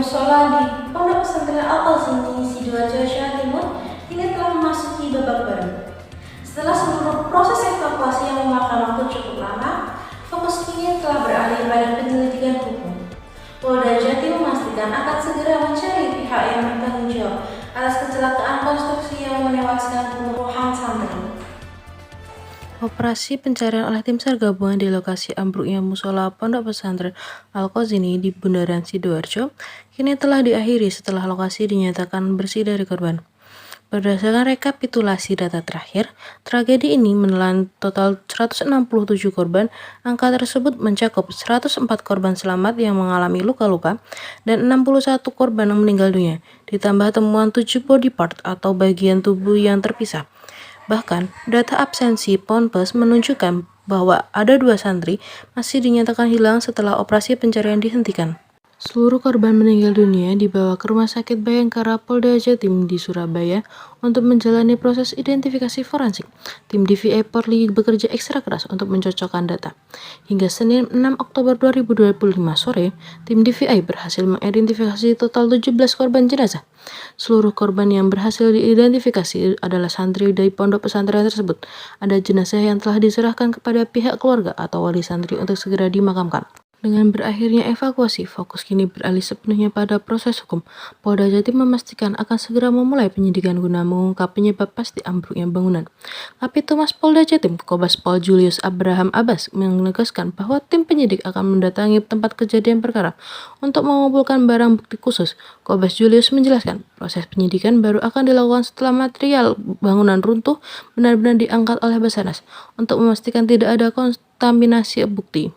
musola di Pondok Pesantren Al-Qazini Sidoarjo, Jawa Timur kini telah memasuki babak baru. Setelah seluruh proses evakuasi yang memakan waktu cukup lama, fokus kini telah beralih pada penyelidikan hukum. Polda Jatim memastikan akan segera mencari pihak yang bertanggung jawab atas kecelakaan konstruksi yang menewaskan puluhan santri. Operasi pencarian oleh tim SAR gabungan di lokasi ambruknya musola Pondok Pesantren Al-Qazini di Bundaran Sidoarjo kini telah diakhiri setelah lokasi dinyatakan bersih dari korban. Berdasarkan rekapitulasi data terakhir, tragedi ini menelan total 167 korban. Angka tersebut mencakup 104 korban selamat yang mengalami luka-luka dan 61 korban yang meninggal dunia, ditambah temuan 7 body part atau bagian tubuh yang terpisah. Bahkan, data absensi Ponpes menunjukkan bahwa ada 2 santri masih dinyatakan hilang setelah operasi pencarian dihentikan. Seluruh korban meninggal dunia dibawa ke Rumah Sakit Bayangkara Polda Jatim di Surabaya untuk menjalani proses identifikasi forensik. Tim DVI Polri bekerja ekstra keras untuk mencocokkan data. Hingga Senin 6 Oktober 2025 sore, tim DVI berhasil mengidentifikasi total 17 korban jenazah. Seluruh korban yang berhasil diidentifikasi adalah santri dari pondok pesantren tersebut. Ada jenazah yang telah diserahkan kepada pihak keluarga atau wali santri untuk segera dimakamkan. Dengan berakhirnya evakuasi, fokus kini beralih sepenuhnya pada proses hukum. Polda Jatim memastikan akan segera memulai penyidikan guna mengungkap penyebab pasti ambruknya bangunan. Kapitumas Polda Jatim, Kombes Pol Julius Abraham Abbas, menegaskan bahwa tim penyidik akan mendatangi tempat kejadian perkara untuk mengumpulkan barang bukti khusus. Kombes Julius menjelaskan, proses penyidikan baru akan dilakukan setelah material bangunan runtuh benar-benar diangkat oleh Basarnas untuk memastikan tidak ada kontaminasi bukti.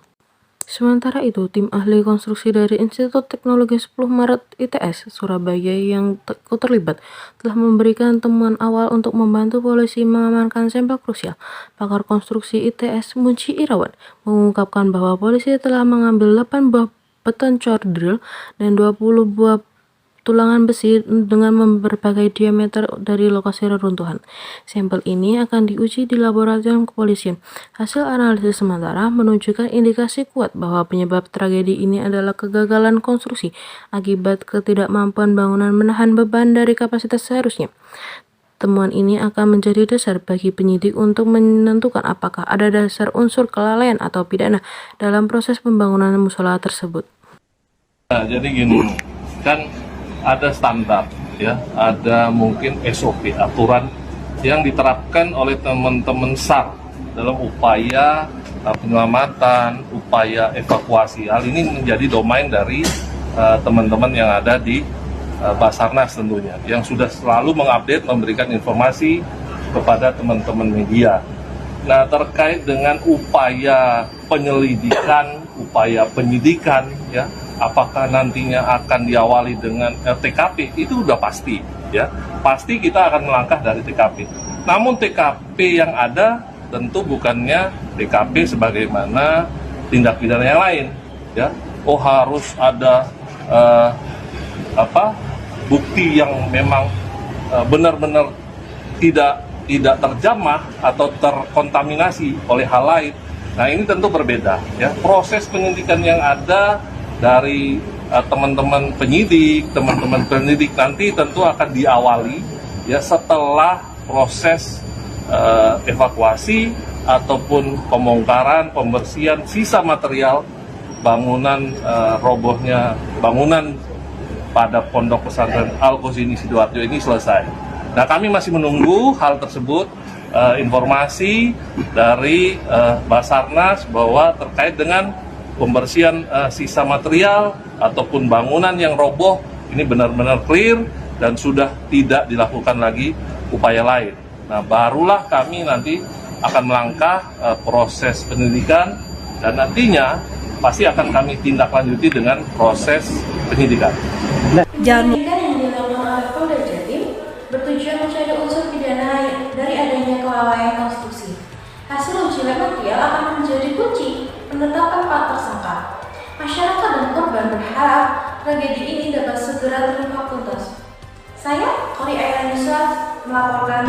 Sementara itu, tim ahli konstruksi dari Institut Teknologi 10 Maret ITS Surabaya yang terlibat telah memberikan temuan awal untuk membantu polisi mengamankan sampel krusial. Pakar konstruksi ITS Muji Irawan mengungkapkan bahwa polisi telah mengambil 8 buah petencor drill dan 20 buah tulangan besi dengan berbagai diameter dari lokasi reruntuhan. Sampel ini akan diuji di laboratorium kepolisian. Hasil analisis sementara menunjukkan indikasi kuat bahwa penyebab tragedi ini adalah kegagalan konstruksi akibat ketidakmampuan bangunan menahan beban dari kapasitas seharusnya. Temuan ini akan menjadi dasar bagi penyidik untuk menentukan apakah ada dasar unsur kelalaian atau pidana dalam proses pembangunan musola tersebut. Nah, jadi gini, kan ada standar, ya, ada mungkin SOP, aturan yang diterapkan oleh teman-teman SAR dalam upaya penyelamatan, upaya evakuasi. Hal ini menjadi domain dari teman-teman yang ada di Basarnas tentunya, yang sudah selalu mengupdate, memberikan informasi kepada teman-teman media. Nah, terkait dengan upaya penyelidikan, upaya penyidikan, ya, apakah nantinya akan diawali dengan TKP, itu udah pasti, ya. Pasti kita akan melangkah dari TKP. Namun TKP yang ada tentu bukannya TKP sebagaimana tindak pidana yang lain, ya. Oh, harus ada bukti yang memang benar-benar tidak terjamah atau terkontaminasi oleh hal lain. Nah, ini tentu berbeda, ya. Proses penyidikan yang ada dari teman-teman penyidik nanti tentu akan diawali, ya, setelah proses evakuasi ataupun pembongkaran, pembersihan sisa material bangunan robohnya bangunan pada Pondok Pesantren Al-Qazini Sidoarjo ini selesai. Nah, kami masih menunggu hal tersebut, informasi dari Basarnas bahwa terkait dengan pembersihan sisa material ataupun bangunan yang roboh ini benar-benar clear dan sudah tidak dilakukan lagi upaya lain. Nah, barulah kami nanti akan melangkah proses penyelidikan dan nantinya pasti akan kami tindak lanjuti dengan proses penyidikan. Penyelidikan yang dilakukan oleh Polda Jatim bertujuan mencari unsur pidana dari adanya kelalaian konstruksi. Hasil uji lab material akan menjadi kunci penetapan para tersangka. Masyarakat dan korban berharap tragedi ini dapat segera terungkap tuntas. Saya, Kori Ailanisa, melaporkan.